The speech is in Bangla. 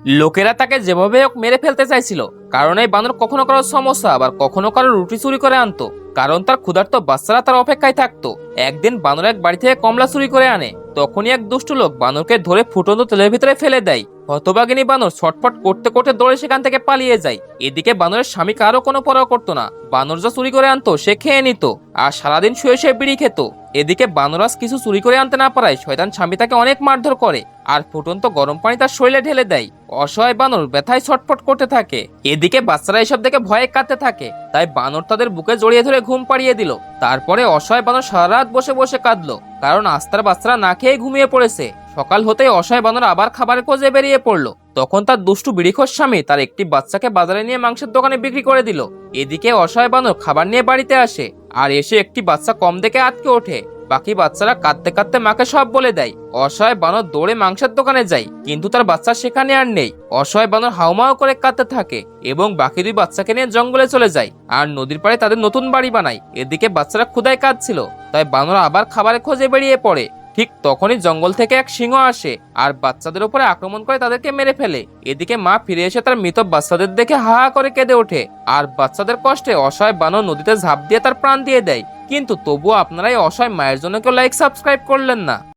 লোকেরা তাকে যেভাবে হোক মেরে ফেলতে চাইছিল, কারণ এই বানর কখনো কারো সমস্যা আবার কখনো কারো রুটি চুরি করে আনতো, কারণ তার ক্ষুধার্ত বাচ্চারা তার অপেক্ষায় থাকতো। একদিন বানর এক বাড়ি থেকে কমলা চুরি করে আনে, তখনই এক দুষ্ট লোক বানরকে ধরে ফুটন্ত তেলের ভিতরে ফেলে দেয়। হতভাগিনী বানর ছটফট করতে করতে দৌড়ে সেখান থেকে পালিয়ে যায়। এদিকে বানরের স্বামী কারো কোনো পরোয়া করতো না, বানর যা চুরি করে আনতো সে খেয়ে নিত আর সারাদিন শুয়ে শুয়ে বিড়ি খেত। এদিকে বানরাজ কিছু চুরি করে আনতে না পারায় শয়তান স্বামী তাকে অনেক মারধর করে আর ফুটন্ত গরম পানি তার শরীরে ঢেলে দেয়। অসহায় বানর ব্যথায় ছটফট করতে থাকে। এদিকে বাচ্চারা এসব দেখে ভয়ে কাঁদতে থাকে, তাই বানর তাদের বুকে জড়িয়ে ধরে ঘুম পাড়িয়ে দিল। তারপরে অসহায় বানর সারা রাত বসে বসে কাঁদলো, কারণ আস্তার বাচ্চারা না খেয়ে ঘুমিয়ে পড়েছে। সকাল হতেই অসহায় বানর আবার খাবারের খোঁজে বেরিয়ে পড়লো। তখন তার দুষ্টু বিড়িখোর স্বামী তার একটি বাচ্চাকে বাজারে নিয়ে মাংসের দোকানে বিক্রি করে দিল। এদিকে অসহায় বানর খাবার নিয়ে বাড়িতে আসে আর এসে একটি বাচ্চা কম দেখে আটকে ওঠে। বাকি বাচ্চারা কাঁদতে কাঁদতে মাকে সব বলে দেয়। অসহায় বানর দৌড়ে মাংসের দোকানে যায়, কিন্তু তার বাচ্চা সেখানে আর নেই। অসহায় বানর হাউমাউ করে কাঁদতে থাকে এবং বাকি দুই বাচ্চাকে নিয়ে জঙ্গলে চলে যায় আর নদীর পাড়ে তাদের নতুন বাড়ি বানায়। এদিকে বাচ্চারা ক্ষুধায় কাঁদছিল, তাই বানর আবার খাবারের খোঁজে বেরিয়ে পড়ে। ঠিক তখনই জঙ্গল থেকে এক সিংহ আসে আর বাচ্চাদের উপরে আক্রমণ করে তাদেরকে মেরে ফেলে। এদিকে মা ফিরে এসে তার মৃত বাচ্চাদের দেখে হা হা করে কেঁদে ওঠে আর বাচ্চাদের কষ্টে অসহায় বানর নদীতে ঝাঁপ দিয়ে তার প্রাণ দিয়ে দেয়। কিন্তু তবুও আপনারা এই অসহায় মায়ের জন্য কেউ লাইক সাবস্ক্রাইব করলেন না।